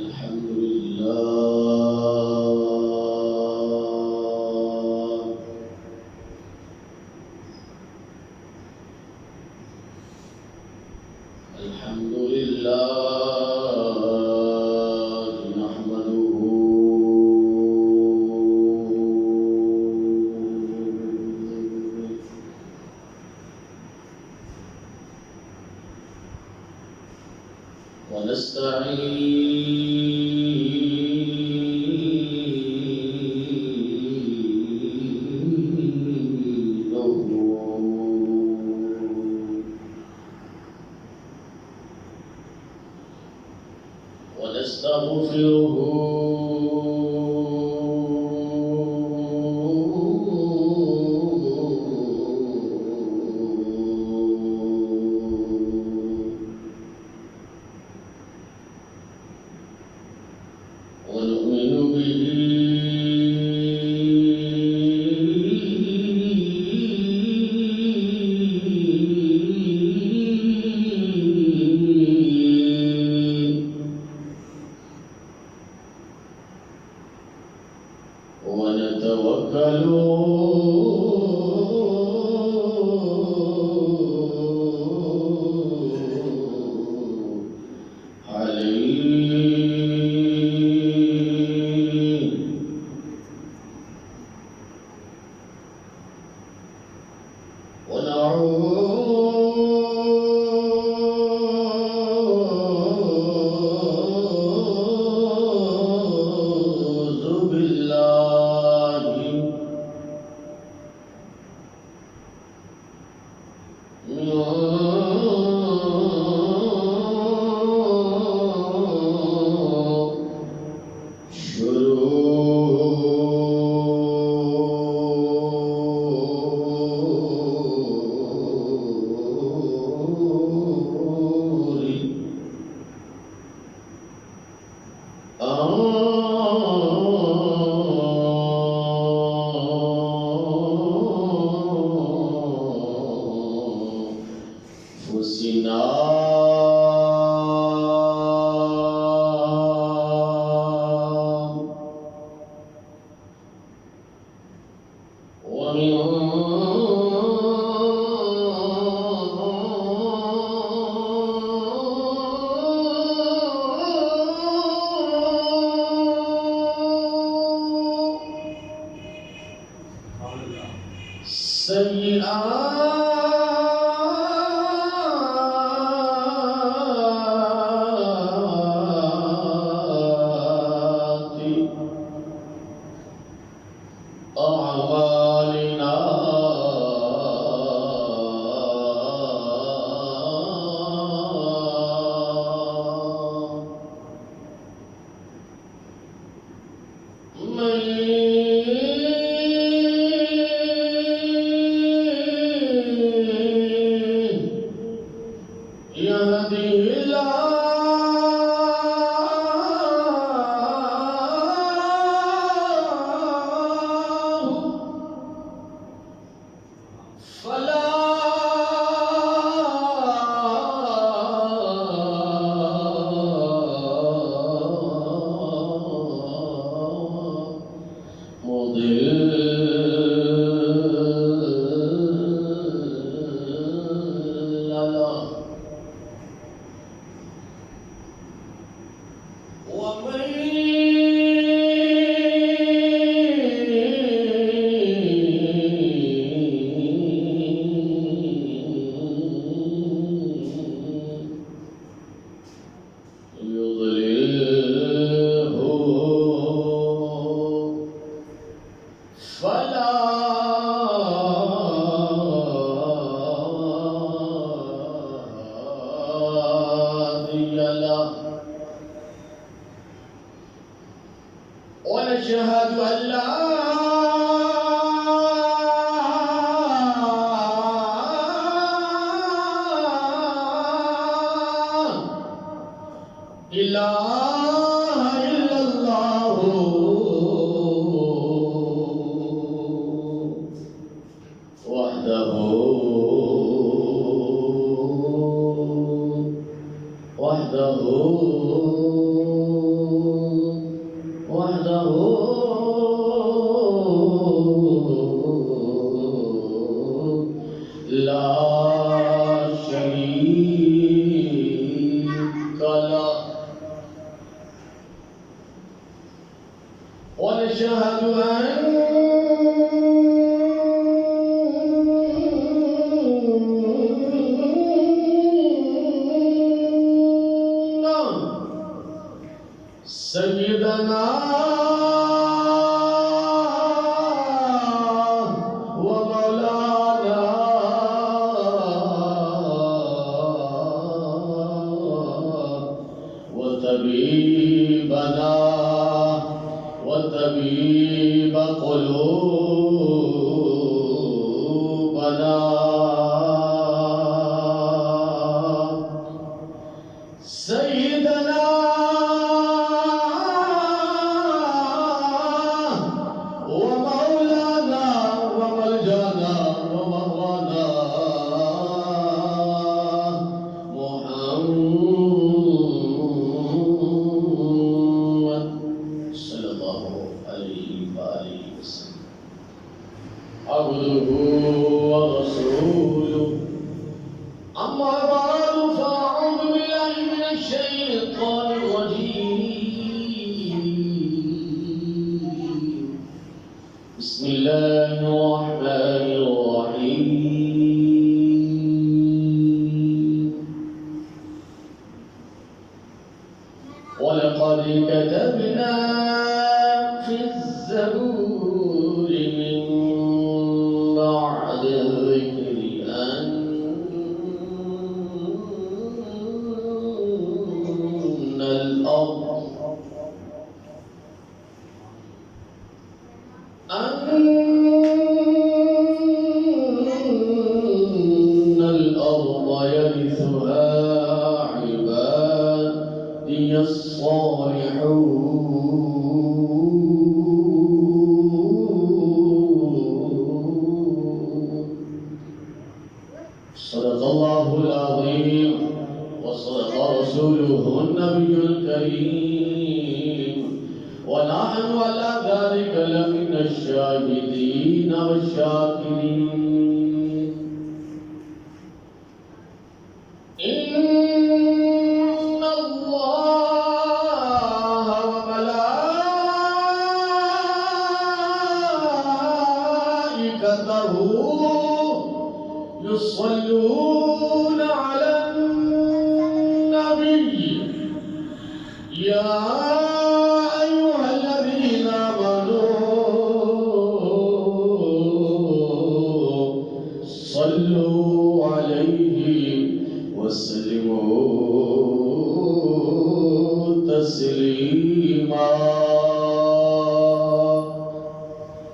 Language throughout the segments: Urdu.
الحمد لله الحمد لله نحمده ونؤمن به ونتوكل عليه ونعوذ بالله من أنفسنا ومن سيئات أعمالنا من يهده الله فلا مضل له ومن يضلله فلا هادي له ونشهد أن لا إله إلا الله وحده وحده له ونشهد أن سيدنا ومولانا وطبيبنا وطبيب قلوبنا سيدنا ومولانا وملجانا ومغوانا محمد صلى الله عليه وآله وسلم عبده ورسوله أما بعد فأعوذ بالله من الشيطان الرجيم بسم الله الرحمن الرحيم ولقد كتبنا في الزبور من بعد الذكر أن الأرض يرثها عبادي الصالحون صدق الله العظيم وصدق رسوله النبي الكريم ونحن على ذلك لمن الشاهدين والشاكرين إن الله وملائكته يصلون على النبي يا أيها الذين آمنوا صلوا عليه وسلموا تسليما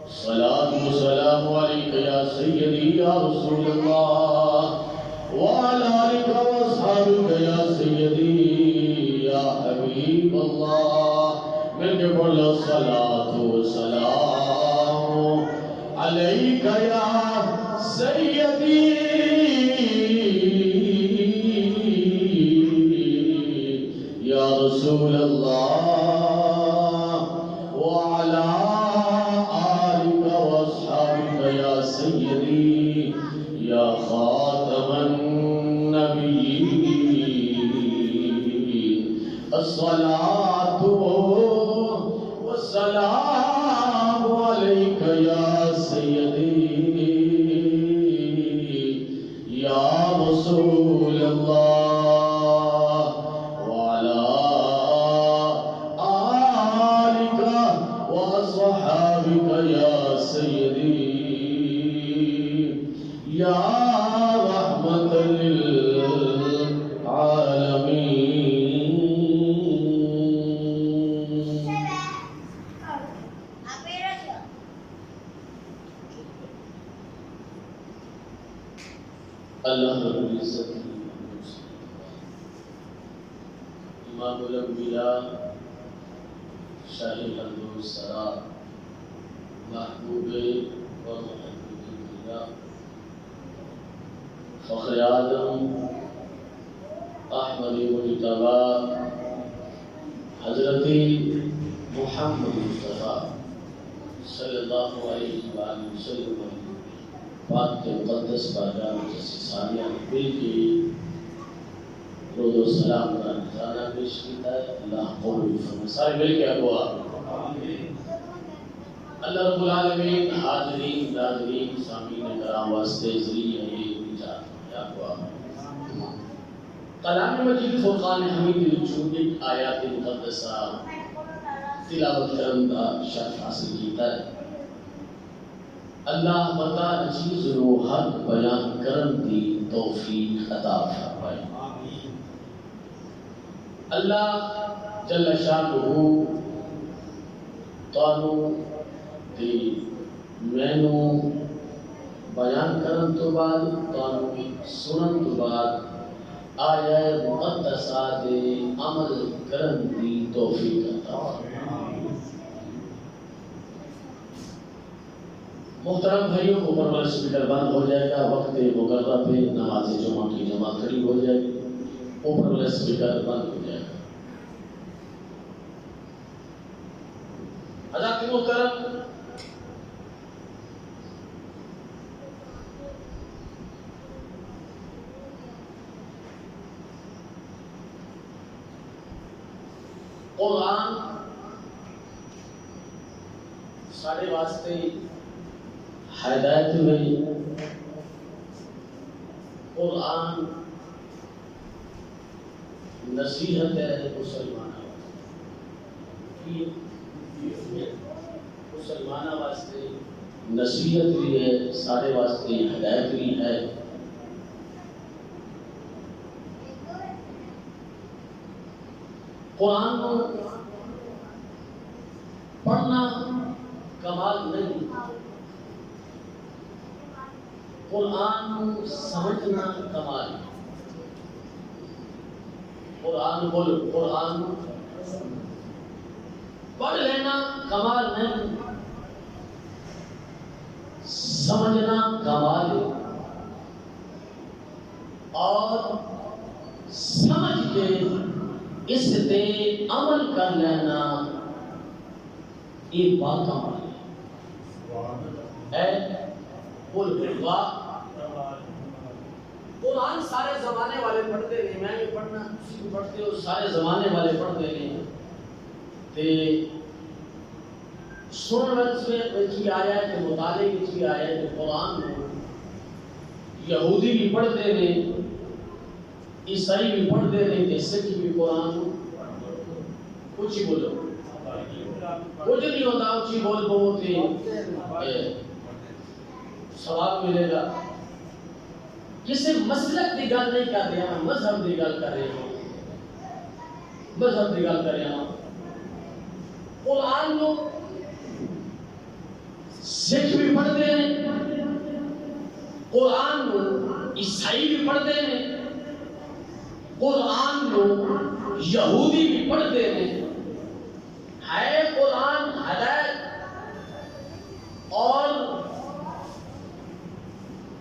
صلاة وسلام عليك يا سيدي يا رسول الله وعلى آلك وأصحابك يا سيدي يا حبيب الله مل کے بولو صلاة والسلام عليك يا سيدي يا رسول الله وعلى آلك وأصحابك يا سيدي يا خاتم النبيين الصلاة والسلام عليك يا سيدي يا رسول الله وعلى آلك وأصحابك يا سيدي يا رحمة للعالمين اللہ رب العزت امام الانبیاء شاہ الحمد والسلام محبوب و محبوب اللہ فخر آدم احمد مجتبی حضرت محمد مصطفیٰ صلی اللہ علیہ وآلہ وسلم پاک کے مقدس بارگاہ میں جیسے سالیہ مل کے درود و سلام کا نذرانہ پیش کیتا ہے. اللہ قبول فرمائے. سارے مل کے دعا. اللہ رب العالمین حاضرین ناظرین سامعین کرام واسطے ذریعہ یا دعا. کلام مجید فرقان حمید وچوں ایک آیات مقدسہ تلاوت کرن دا شرف حاصل کیتا ہے. اللہ بتا چیز رو حق بیان کرن دی توفیق عطا فرمائے. اللہ جل شانہ تانوں تے مینوں بیان کرن تو بعد تانوں سنن تو بعد آیات مقدسہ دے عمل کرن دی توفیق عطا فرمائے. محترم بھائیوں کو اوپر والا اسپیکر بند ہو جائے گا. وقت مقررہ پہ نماز جمعہ کی جماعت کھڑی ہو جائے گی. اوپر والا اسپیکر بند ہو جائے گا. حضرات محترم قرآن سارے واسطے ہدایت میں. قرآن نصیحت ہے مسلمانوں واسطے نصیحت بھی ہے, سارے واسطے ہدایت بھی ہے. قرآن کو پڑھنا کمال نہیں, قرآن کو سمجھنا کمال ہے. قرآن بولو, قرآن پڑھ لینا کمال نہیں, سمجھنا کمال ہے. اور سمجھ کے اس تے عمل کر لینا یہ با کمال ہے. بول واہ. قرآن سارے زمانے والے پڑھتے ہیں, میں بھی پڑھنا, تسی بھی پڑھتے ہو, سارے زمانے والے پڑھتے ہیں. تے سنن وچ بھی آیا ہے, مطالعے وچ بھی آیا ہے کہ قرآن کو یہودی بھی پڑھتے ہیں, عیسائی بھی پڑھتے ہیں, تے سکھ بھی قرآن کو. کچھ ہی بولو, کچھ نہیں ہوتا, اچھی بول بہت ثواب ملے گا. کسی مسلک کی گل نہیں کر رہا, مذہب کی گل کر رہا ہوں, مذہب کی گل کر رہا ہوں. قرآن کو سکھ بھی پڑھتے ہیں, قرآن کو عیسائی بھی پڑھتے ہیں, قرآن کو یہودی بھی پڑھتے ہیں. ہے قرآن ہدایت اور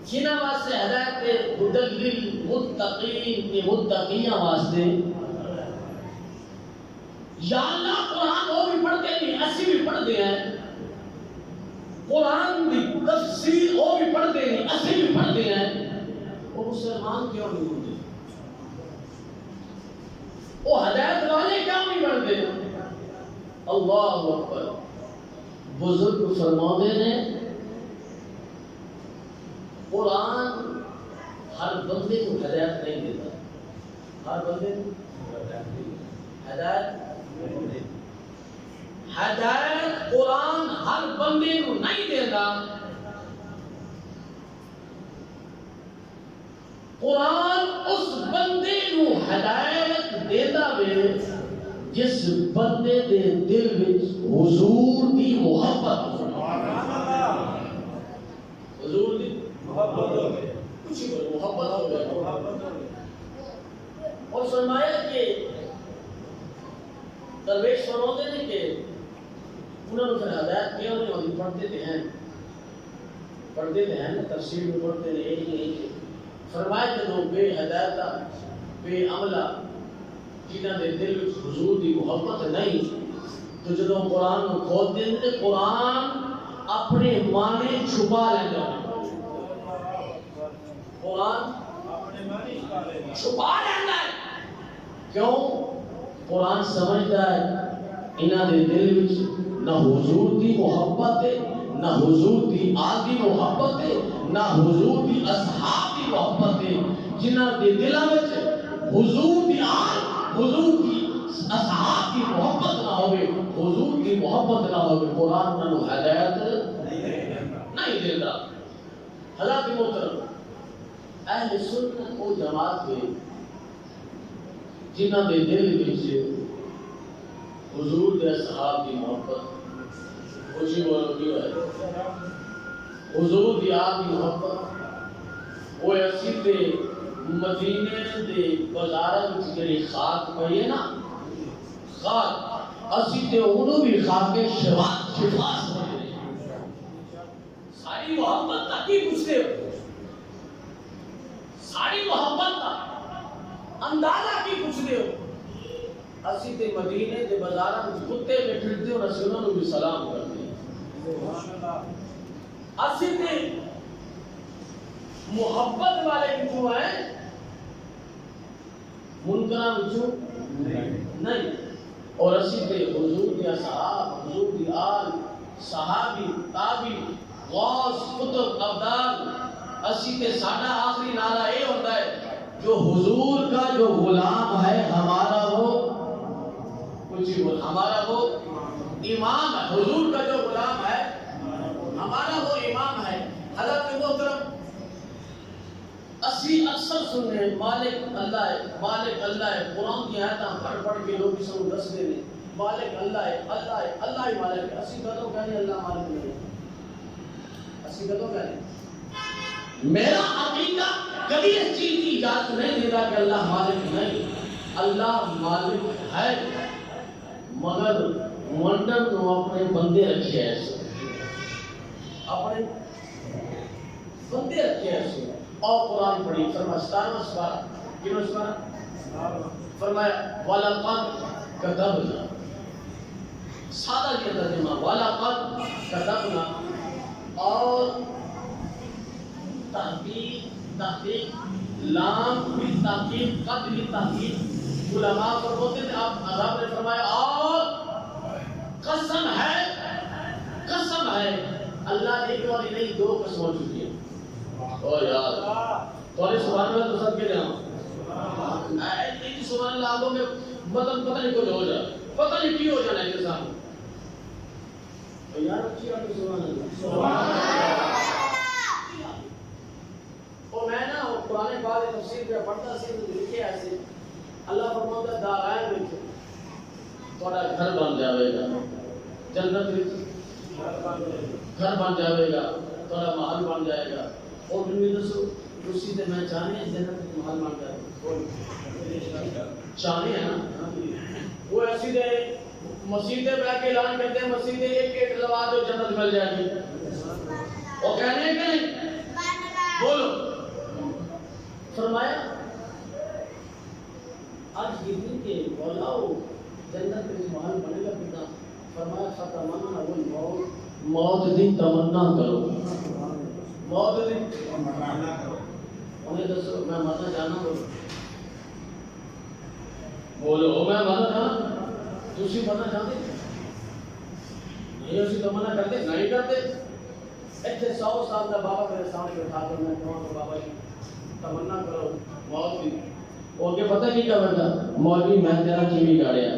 جنہ واسطے ہدایت ہے, مدلل متقین کے متقیاں واسطے. یا اللہ قرآن وہ بھی پڑھتے ہیں, اسی بھی پڑھتے ہیں. قرآن کی تفسیر وہ بھی پڑھتے ہیں, اسی بھی پڑھتے ہیں. وہ مسلمان کیوں نہیں ہوتے؟ وہ ہدایت والے کیوں نہیں بنتے؟ اللہ اکبر. بزرگ فرماتے ہیں قرآن ہر بندے کو ہدایت نہیں دیتا. ہر بندے کو ہدایت قرآن ہر بندے کو نہیں دیتا. قرآن اس بندے کو ہدایت دیتا ہے جس بندے دے دل وچ حضور دی محبت ہو. حضور دی کچھ محبت ہو گئی. اور فرمایا کہ درویش فرماتے ہیں کہ انہوں نے پھر ہدایت کیا انہیں اور پڑھتے تھے ہیں تفسیر میں پڑھتے ہیں. ایک فرمایا کہ لوگ بے ہدایتہ بے عملہ جنہاں دے دل وچ حضور دی محبت نہیں, تو جدوں قرآن کو کھولتے ہیں تو قرآن اپنے معنی چھپا لیتا ہے. قرآن چھپا لیتا ہے. کیوں قرآن سمجھتا ہے انہاں دے دل وچ نہ حضور دی محبت ہے، نہ حضور دی آل دی محبت ہے، نہ حضور دی اصحاب دی محبت ہے. جنہاں دے دلاں وچ حضور دی آل، حضور دی اصحاب کی محبت نہ ہوئے، حضور کی محبت نہ ہوئے، قرآن انہوں ہدایت نہیں دیتا. حضرات محترم، اہل سنت وہ جماعت ہے جنہاں دے دل وچ حضور دے اصحاب کی محبت، خوشی بولو کیوں ہے، حضور دی آل کی محبت. وہ اسی تے مدینے دے بازاراں وچ جڑی خاک پئی ہے نا، خاک اسی تے انہوں بھی خاک شفا سمجھتے ہیں. ساری محبت کا کی پوچھتے ہو، ساری محبت کا اندازہ کی پوچھتے ہو. اسی تے مدینے دے بازاراں وچ کتے میں پھرتے ہو، اسی انہوں بھی سلام کرتے ہیں. اسی تے محبت والے کیوں ہیں، منکراں وچوں نہیں. اور اسی تے حضور دی اصحاب، حضور دی آل، صحابی، تابی، غوث، قطب، ابدال، اسی تے ساڈا آخری نعرہ یہ ہوتا ہے جو حضور کا جو غلام ہے ہمارا وہ کچھ ہمارا وہ امام ہے. حضور کا جو غلام ہے ہمارا وہ امام ہے. حضرت محترم، اسی اکثر سننے مالک اللہ ہے، مالک اللہ ہے. قرآن کی آیتاں پڑھ پڑھ کے لوگ اسے دس دے دیں مالک اللہ ہے، اللہ ہے، اللہ ہی مالک ہے. اسی کدوں کہنے اللہ مالک نہیں ہے، اسی کدوں کہنے. میرا عقیدہ کبھی اس چیز کی اجازت نہیں دیتا کہ اللہ مالک نہیں. اللہ مالک ہے، مگر منڈن کو اپنے بندے رکھے ایسے، اپنے بندے رکھے ایسے. اور قرآن پڑھی فرمایا 17واں سپارہ، کتنا سپارہ فرمایا وَلَقَدْ كَتَبْنَا، سادہ یہ ترجمہ وَلَقَدْ كَتَبْنَا. اور تحقیق لام بھی تحقیق، قد بھی تحقیق علماء پر ہوتے تھے. آپ عذاب نے فرمایا اور قسم ہے اللہ ایک اور نہیں دو قسم ہو چکی ہے. او یار تو سبحان اللہ تو سب کے جاؤں ایک سبحان اللہ آگوں میں مطلب پتہ نہیں کچھ ہو جائے، پتہ نہیں کی ہو جانا ہے انسان. تو یار اچھی آپ کی سبحان اللہ. اور میں نا قرآن پاک کی تفسیر پہ پڑھتا سی تو لکھے ایسے اللہ فرماتا ہے دارائن میں تھوڑا گھر بن جاوے گا جنت وچ، گھر بن جاوے گا، تھوڑا محل بن جائے گا. اور بھی دسو اسی تے میں چاہنے جنت وچ محل بن جائے، چاہنے ہیں نا. وہ ایسی دے مسجدیں بیٹھ کے اعلان کرتے ہیں مسجدیں ایک ایک لوا دو جنت مل جائے گی. وہ کہنے ہیں کہ نہیں بولو. فرمایا آج یہ دن کے بولاؤ جنت میں محل بنے گا پتا. فرمایا فتمنا الموت، موت دی تمنا کرو، موت دی تمنا کرو. انہیں دسو میں مرنا جانا بولو میں مرنا جانا، تسی مرنا چاہتے نہیں، اسی تمنا کرتے نہیں کرتے. ایتھے 100 سال کا بابا میرے سامنے بٹھا کر میں کہوں کہ بابا جی تمنا کرو موت دی. اور کے پتہ نہیں کیا بتا مولوی میں تیرا کی بھی گاڑیا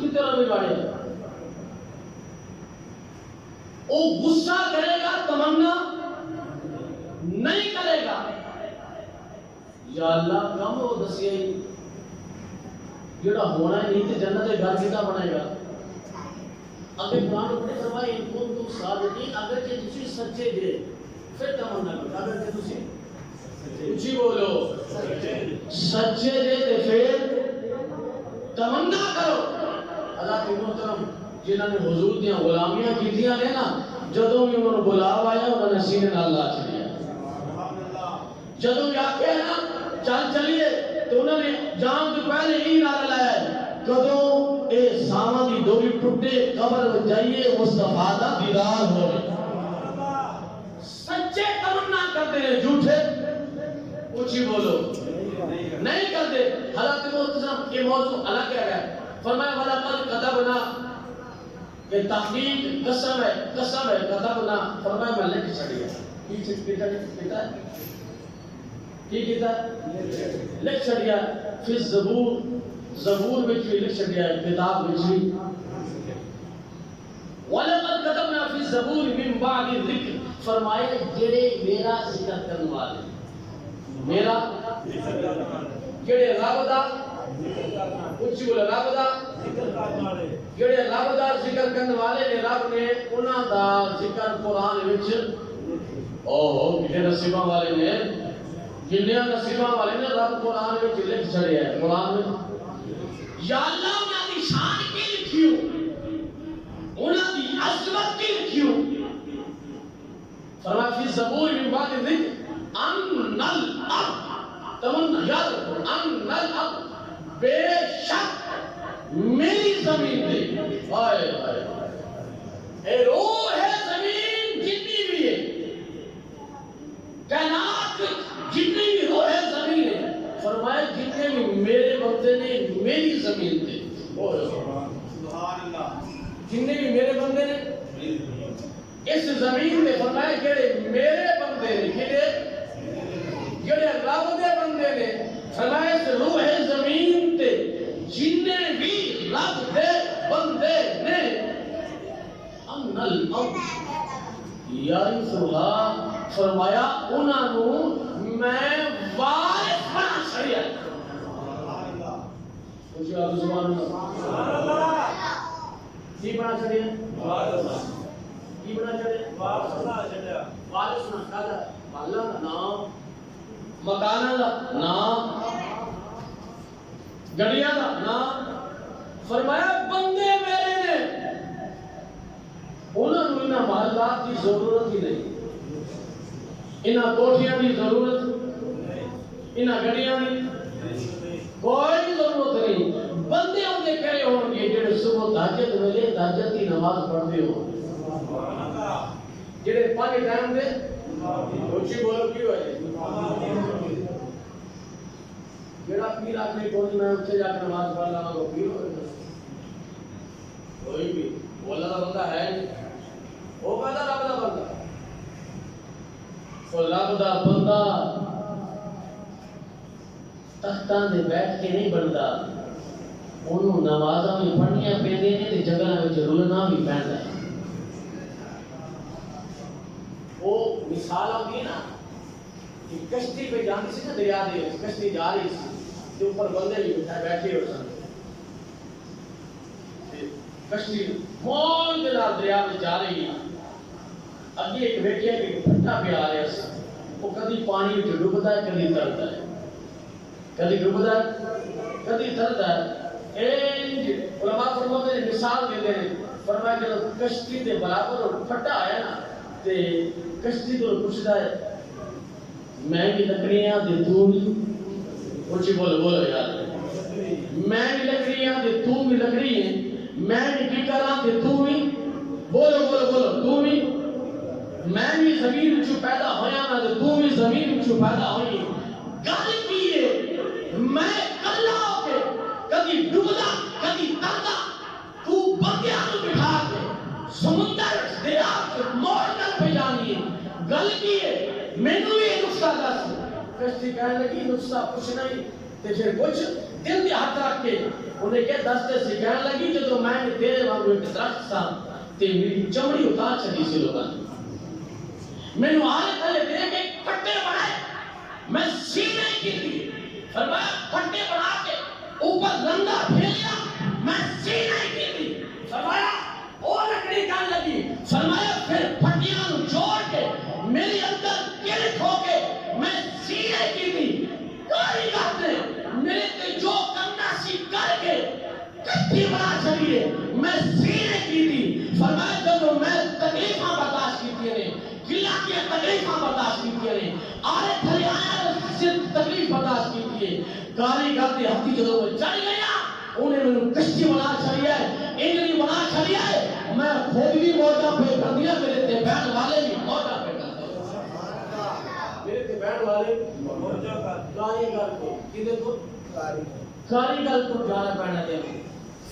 کتنا بھی گاڑیا. وہ غصہ کرے گا تمنا نہیں کرے گا. یا اللہ کم وہ دسیا ہی جڑا ہونا ہے نہیں تے جنت کے گھر کیتا بنے گا. اگے قرآن نے فرمایا ان کو تم صادقین، اگر کہ تسی سچے جے پھر تمنا کرو. اگر کہ تسی اچھی بولو سچے جے تے پھر تمنا کرو. اللہ کے محترم جنہاں نے حضور دیاں غلامیاں کیتیاں نے نا، جدوں بھی انہوں نے بلاو آیا انہوں نے سینے نال لا چلیا. جدوں بھی آکھیا نا چل چلیے تو انہوں نے جان تو پہلے ہی نعرہ لایا کدوں اے ساواں دی ڈوری ٹوٹے قبر وچ جائیے مصطفیٰ دا دیدار ہوے. سچے تمنا کرتے ہیں، جھوٹے وہ اچھی بولو نہیں کرتے. حالانکہ محترم یہ موضوع الگ ہے. فرمایا وَلَقَدْ كَتَبْنَا کہ تحقیق قسم ہے كَتَبْنَا فرمایا میں لکھ چھڑیا کی چیز پیتا ہے کی کیتا لکھ چھڑیا فی الزبور زبور وچ بھی لکھ چھڑیا کتاب وچ بھی. وَلَقَدْ كَتَبْنَا فِي الزَّبُورِ مِن بَعْدِ الذِّكْرِ فرمایا جڑے میرا ذکر کرنے والے میرا جڑے رب دا اچھی بولے رب دا جڑے رب دا ذکر کرنے والے نے رب نے انہاں دا ذکر قرآن وچ کتنے نصیباں والے نے جنیاں نصیباں والے نے رب قرآن وچ لکھ چھڑیا ہے. قرآن وچ یا اللہ انہاں دی شان کی لکھیو انہاں دی عظمت کی لکھیو. فرمایا فی الزبور من بعد الذکر ان الارض تمنا یاد رکھو ان الارض بے شک میری زمین دے ہائے ہائے اے روح ہے زمین جتنی بھی ہے کائنات جتنی بھی روح ہے زمین ہے. فرمایا جتنے بھی میرے بندے نے میری زمین دے سبحان اللہ جتنے بھی میرے بندے نے اس زمین میں فرمایا جڑے میرے بندے نے جڑے رب دے بندے نے فرمایا اس روح زمین تے جنے بھی رب دے بندے نے ان الارض یارثھا فرمایا انہاں نو میں وارث بنا چھڑیا. خوشی آپ سبحان اللہ کی بنا چھڑیا کی بنا چھڑیا وارث نہ کادا اللہ دا نام مکانہ دا نام گڑیاں دا نام. فرمایا بندے میرے نے انہوں نے انہاں محلات کی ضرورت ہی نہیں انہاں کوٹھیاں کی ضرورت انہاں گڑیاں کی کوئی ضرورت نہیں. بندے ہوں گے کہے ہوں گے جڑے صبح تہجد ویلے تہجد کی نماز پڑھتے ہو جڑے پانچ ٹائم دے اچھی بولو کی ہوئے جڑا پیر اپنے کوئی میں اتنے جا کے نماز پڑھ رہا وہ پیر ہوئے کوئی بھی وہ اللہ کا بندہ ہے نہیں وہ کہتا رب دا بندہ وہ رب دا بندہ تختاں دے بیٹھ کے نہیں بنتا انہوں نمازاں بھی پڑھنیاں پیندے نے تے جگہ وچ رلنا بھی پیندا ہے. وہ مثال ہوتی ہے نا کہ کشتی پہ جاتی سی نا دریا دے کشتی جا رہی سی تے اوپر بندے بھی بیٹھے ہو سن کشتی موج دے نال دریا میں جا رہی ہے. اگے ایک بیٹھیا کہ پھٹا پہ آ رہا سی وہ کدی پانی وچ ڈوبدا ہے کدی تردا ہے کدی ڈوبدا ہے کدی تردا ہے. علماء فرماتے ہیں مثال دیتے ہیں فرمایا جب کشتی دے برابر اور پھٹا آیا نا تے کشتی تو پوچھتا ہے میں بھی لکڑیاں دے تو بھی اچھی بولو یار میں بھی لکڑیاں دے تو بھی لکڑی ہے میں بھی ٹکراں دے تو بھی بولو تو بھی میں بھی زمین وچوں پیدا ہویا نا تے تو بھی زمین وچوں پیدا ہوئی. گل کی ہے میں کلا ہو کے کبھی ڈوبدا کبھی تردا تو بندیاں نوں بٹھا کے سمندر دریا موڑ کر پہ جانی ہے. گل کی ہے مینوں یہ نقصہ دس کشتی کہنے لگی نقصہ کچھ نہیں تے پھر کچھ دل دے ہاتھ رکھ کے انہیں کہ دستے سے کہنے لگی جدو میں نے تیرے وانگو ایک درخت سا تے میری چمڑی اتار چھڑی سی لوگاں مینوں آلے تھلے دے کے پٹے بنائے میں سینے کی تھی فرمایا پٹے بنا کے اوپر رنگا پھیلیا میں سینے کی تھی فرمایا اور لکڑی کہنے لگی فرمایا پھر پھٹیاں نوں جوڑ کے میری اندر کلٹ ہو کے میں سینے کی تھی کاریگر نے میرے تے جو کرنا سی کر کے کشتی بنا چلیے میں سینے کی تھی. فرمایا جب میں تکلیفاں برداشت کی تھی نے گلا کی تکلیفاں برداشت کی تھی نے آرے تھلے آیا صرف تکلیف برداشت کی تھی کاریگر دے ہتھی جدوں میں چڑھ گیا انہیں میں کشتی بنا چلی ہے انجلی بنا چلی ہے میں خود بھی موجہ پہ کر دیا میرے تے بہن والے بھی موجہ پہ کر دیا میرے تے بہن والے کاریگر کو کدے کو کاریگر کو جانا پڑنا دے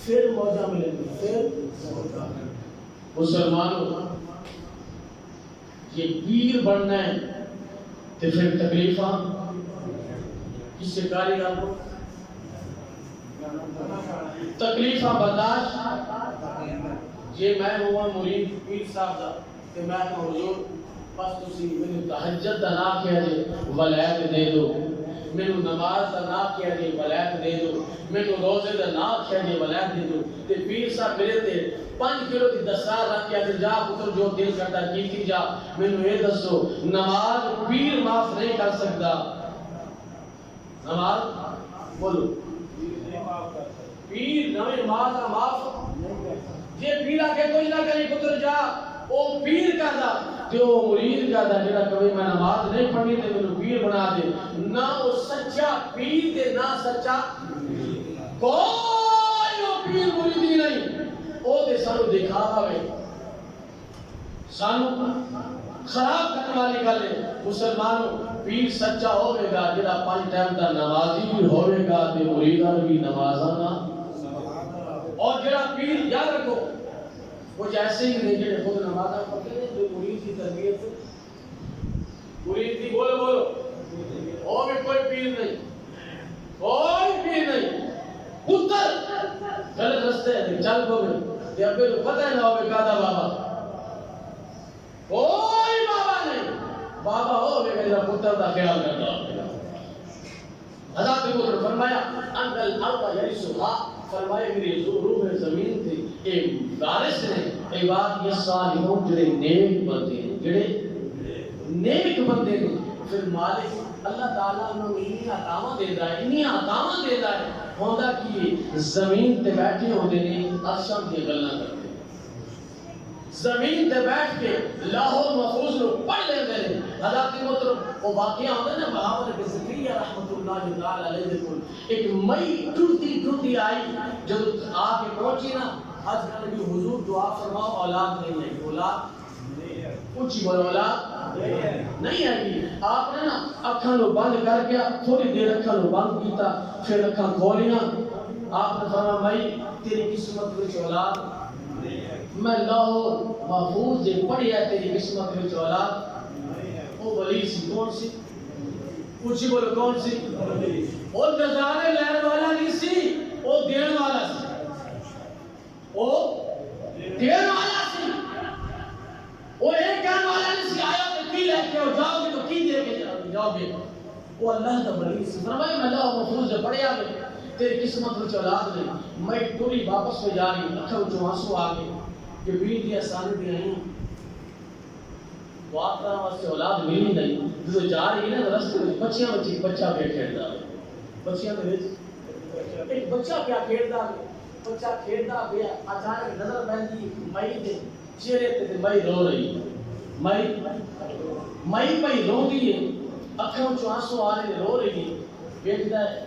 پھر موجہ ملے گی پھر مسلمانوں یہ پیر بننا ہے تو پھر تکلیفہ کس سے کاریگر کو تکلیفہ برداشت یہ میں ہوا مرید پیر صاحب دا کہ میں حضور بس تسی میں تہجد دا نہ کیا جے ولایت دے دو میں نماز دا نہ کیا جے ولایت دے دو میں روزے دا نہ کیا جے ولایت دے دو تے پیر صاحب میرے تے 5 کلو دی دستار رکھ کے جا پتر جو دل کرتا کیتی جا میں یہ دسو نماز پیر معاف نہیں کر سکتا نماز بولو پیر نویں نماز کا معاف یہ پیر آ کے کوئی نہ کری پتر جا او پیر کہتا کہ او مرید کہتا جڑا کبھی میں نماز نہیں پڑھنی تے مینوں پیر بنا دے نہ او سچا پیر تے نہ سچا کوئی او پیر مریدی نہیں او تے سانو دکھاوا وے سانو خراب کرنے والی گل ہے مسلمانوں پیر سچا ہوے گا جڑا 5 ٹائم دا نمازی بھی ہوے گا تے مریداں بھی نمازاں اور جڑا پیر یاد رکھو وہ جیسے ہی نہیں جڑے خود نماز پڑھتے ہیں جو مرید کی تربیت مرید کی بولو بولو اور بھی کوئی پیر نہیں پتر غلط رستے ہیں چل پوے تے ابے تو پتہ نہ ہوے کادا بابا کوئی بابا نہیں بابا ہوے میرا پتر دا خیال کرتا حضرت کو فرمایا ان الارض یرثها فرمایا میری روح زمین تھی اے وارث نے عباد یہ صالحون جڑے نیک بندے ہیں جڑے نیک بندے نے پھر مالک اللہ تعالیٰ انہوں نے انہی عطاواں دیندا ہے ہوندا کہ زمین تے بیٹھے ہوندے نے عرشاں دی گلاں کرتے زمین تے بیٹھ کے لاہو محفوظ نو پڑھ لیندے نے حضرت محترم وہ واقعہ ہوندا نا بہاول بن زکریا رحمۃ اللہ تعالی علیہ دے کول ایک مئی ٹوٹی آئی جب آ کے پہنچی نا آج کل بھی حضور دعا فرماؤ اولاد نہیں ہے اولاد کچھ بولو اولاد نہیں ہے آپ نے نا اکھاں نو بند کر کے تھوڑی دیر اکھاں نو بند کیتا پھر اکھاں کھولیاں آپ نے فرمایا بھائی تیری قسمت وچ اولاد میں لاہور محفوظ جے پڑھیا تیری قسمت وچ اولاد وہ ولی سی کون سی کچھ بولو کون سی اور نظارے لین والا نہیں سی وہ دین والا سی وہ دین والا سی وہ ایک کہنے والا نہیں سی آیا تو کی لے کے جاؤ گے تو کی دے کے جاؤ گے وہ اللہ کا ولی سی فرمایا میں لاہور محفوظ جے پڑھیا تیری قسمت وچ اولاد نہیں میں ٹوری واپس پہ جا رہی اکھاں وچوں آنسو آ گئے کہ بیٹی دی آسانی دی نہیں دعا کرنے واسطے اولاد ملی نہیں جو جا رہی ہے نا رستے میں بچیاں بچی بچہ پہ کھیلتا ہے بچیاں دے وچ ایک بچہ کیا کھیلتا ہے بچہ کھیلتا گیا اچانک نظر پہنتی مئی دے چہرے تے مئی رو رہی مئی پئی روندی ہے اکھاں وچوں آنسو آ رہے رو رہی ہے ویکھدا ہے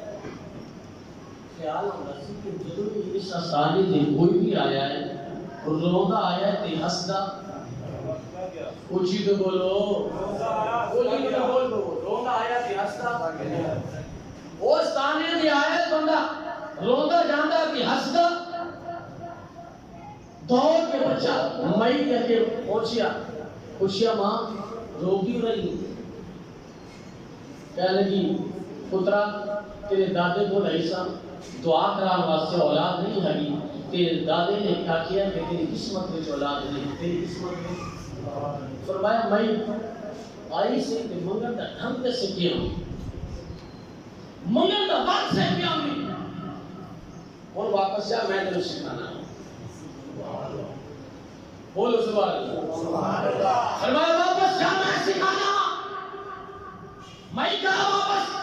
خیال ہوندا سی کہ جدوں اس آسانی تے کوئی بھی آیا ہے روندا آیا ہے تے ہسدا اونچی تو بولو روندا آیا تے ہسدا او استانے دی آیت بندہ روندا جاندا تے ہسدا دوڑ کے بچہ مئی کے پوچھیا ماں رو کیوں رہی کہنے لگی پترا تیرے دادے کو ایسا دعا کران واسطے اولاد نہیں ہے تیرے دادے نے کہا کیا کہ تیری قسمت میں اولاد نہیں تیری قسمت میں فرمایا میں آئی سے کہ منگل دا ڈھنگ سے کیا منگل دا وقت سے کیا اور واپس جا میں نے سکھانا بولو سبحان اللہ فرمایا واپس جا میں سکھانا میں کہا واپس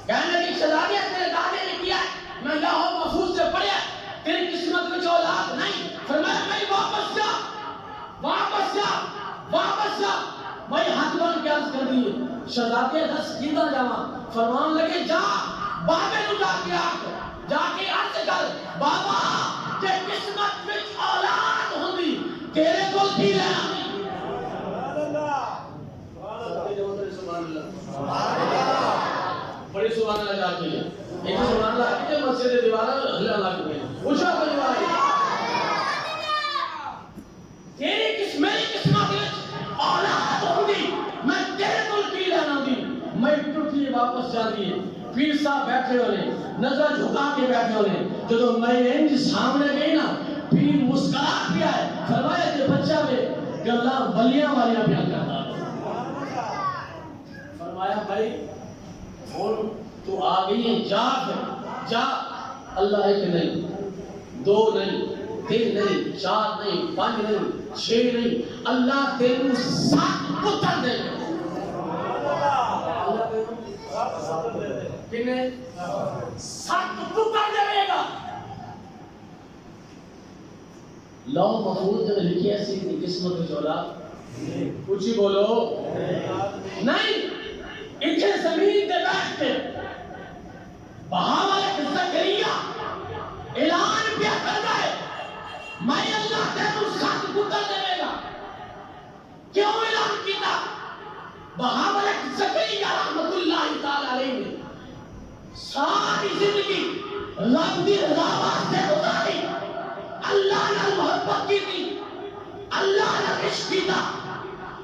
کہنے کی شہادت تیرے دادے نے کیا میں لاہور محفوظ سے پڑھیا تیری قسمت میں اولاد نہیں فرمایا میں واپس جا میں ہاتھ بن کے عرض کر دی شہزادے دس کیندہ جاواں فرمان لگے جا بابے نو جا کے عرض کر بابا تے قسمت وچ اولاد ہوندی تیرے کول کی لینا بڑی سبحان اللہ جاتی ہے ایک سبحان اللہ کی مسجد دیوارہ اللہ اللہ کی اچھا پریوار تیری کس میری قسمت اولاد ہوگی میں تیرے ملک کی لینا دی میں ٹوٹی واپس جاتی ہے پیر صاحب بیٹھے ہونے نظر جھکا کے بیٹھے ہونے جو میں انج سامنے گئی نا پیر مسکرا پیا ہے فرمایا کہ بچہ میں گلا ولیاں والیاں بیان کرتا فرمایا بھائی اور تو آ گئی ہے جا پھر جا اللہ ایک نہیں دو نہیں تین نہیں چار نہیں پانچ نہیں چھ نہیں اللہ تیرے 7 پتر دے گا کنے 7 پتر دے گا لو محفوظ نے لکھی ایسی قسمت میں اولاد کچھ ہی بولو نہیں اتنے زمین پہ بیٹھ کے بہاولت زکریا اعلان کیا کرتا ہے میں اللہ تیرے 7 پتر دے گا کیوں اعلان کیا بہاولت زکریا رحمت اللہ تعالی علیہ نے ساری زندگی رب دی رضا واسطے گزاری اللہ نے محبت کی تھی اللہ نے عشق کی تھا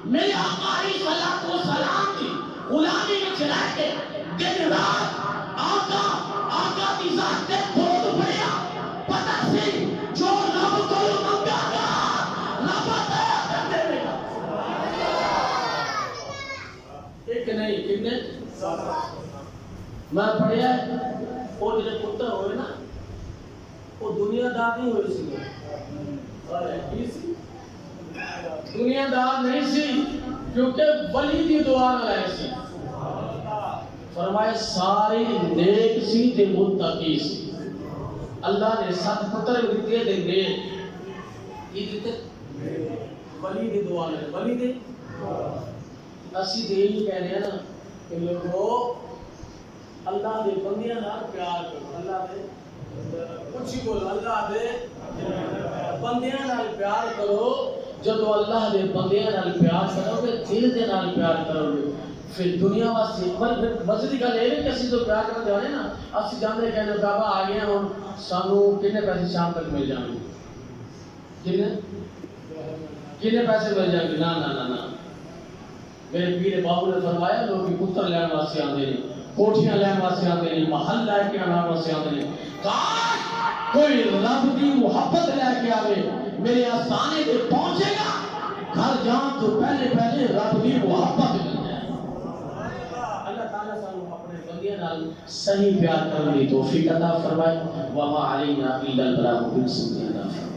میرے آقا علیہ الصلوۃ والسلام کی غلامی میں چلا کے دن رات آقا کی ذات سے خود پڑیا پتہ سی جو رب کو منگا گا رب عطا کر دے گا ایک نہیں کتنے میں پڑھیا وہ جڑے پتر ہوئے نا وہ دنیا دار نہیں ہوئے سی دنیا دار نہیں سی کیونکہ ولی دی دعا نہ لائے سی فرمائے ساری نیک سی تے متقی سی اللہ نے 7 پتر دیتے دے نیک یہ دیتے ولی دی دعا لائے ولی دی اسی دے ہی کہہ رہے ہیں نا کہ لوگوں اللہ دے بندیاں نال پیار کرو اللہ دے کچھ ہی بولو اللہ دے بندیاں نال پیار کرو جدو اللہ دے بندیاں نال پیار کرو گے دل دے نال پیار کرو گے پھر دنیا واسطے مسجد کی گل یہ کہ اسی تو پیار کرتے ہیں نا اسی جانے کہنے بابا آ گئے ہوں سانو کتنے پیسے شام تک مل جائیں گے کتنے پیسے مل جائیں گے نا نا نا نا میرے پیر بابو نے فرمایا لوگ پتر لین واسطے آتے ہیں کوٹھیاں لین واسطے آتے ہیں محل لے کے آنا واسطے آتے ہیں کاش کوئی رب کی محبت لے کے آوے میرے آستانے پہ پہنچے گا گھر جان تو پہلے پہلے رب کی محبت مل جائے اللہ تعالیٰ سانو اپنے بندیاں نال صحیح پیار کرنے کی توفیق عطا فرمائے وما علینا الا البلاغ المبین